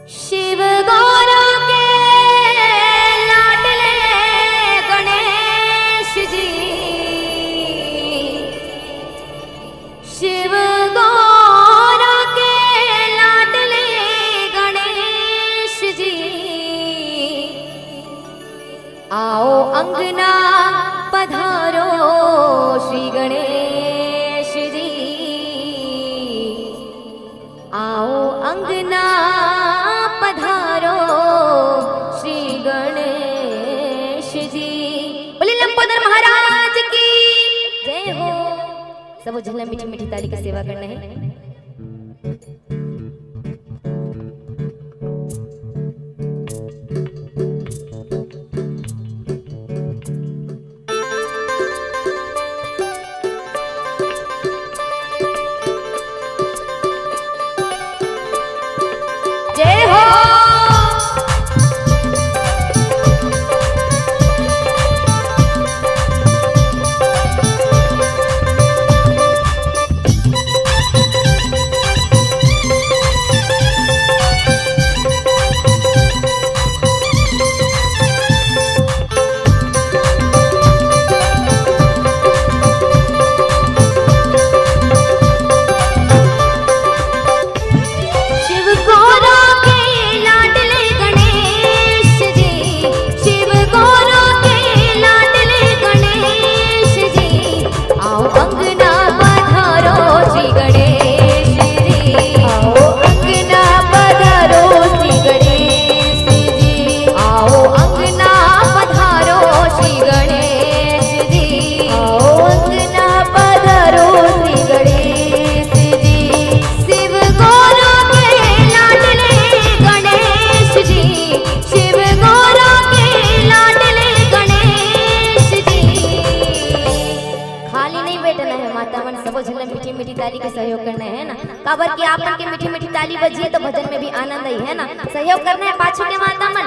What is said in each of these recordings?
शिव गौरा के लाडले गणेश जी, शिव गौरा के लाडले गणेश जी, आओ अंगना पधारो श्री गणेश जी, आओ अंगना पधारो श्री गणेश जी। बोले लंबोदर महाराज की जय हो। सब झल्ला मीठी मीठी ताली की सेवा करना है। जय हो। मीठी मीठी ताली के सहयोग करना है ना। काबर की आपन के मीठी मीठी ताली बजी तो भजन में भी आनंद आई है ना। सहयोग करना है पाछू के माता मन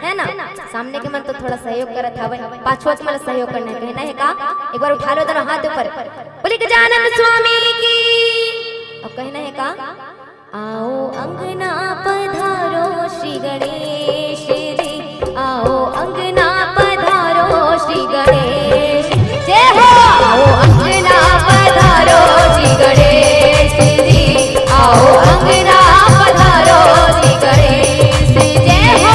है ना। सामने के मन तो थोड़ा सहयोग करत हवे, पाछू के मन सहयोग करना है। कहना है का एक बार उठा लो दोनों हाथ ऊपर, बोले गजानन स्वामी की। अब कहना है का आओ अंगना पधारो श्री गणेश जी, आओ अंगना पधारो श्री गणेश। जय हो। आओ अंगना पधारो श्री गणेश जी, आओ अंगना पधारो श्री गणेश। जय हो।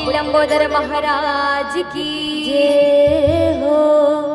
बोली लंबोदर महाराज की जय हो।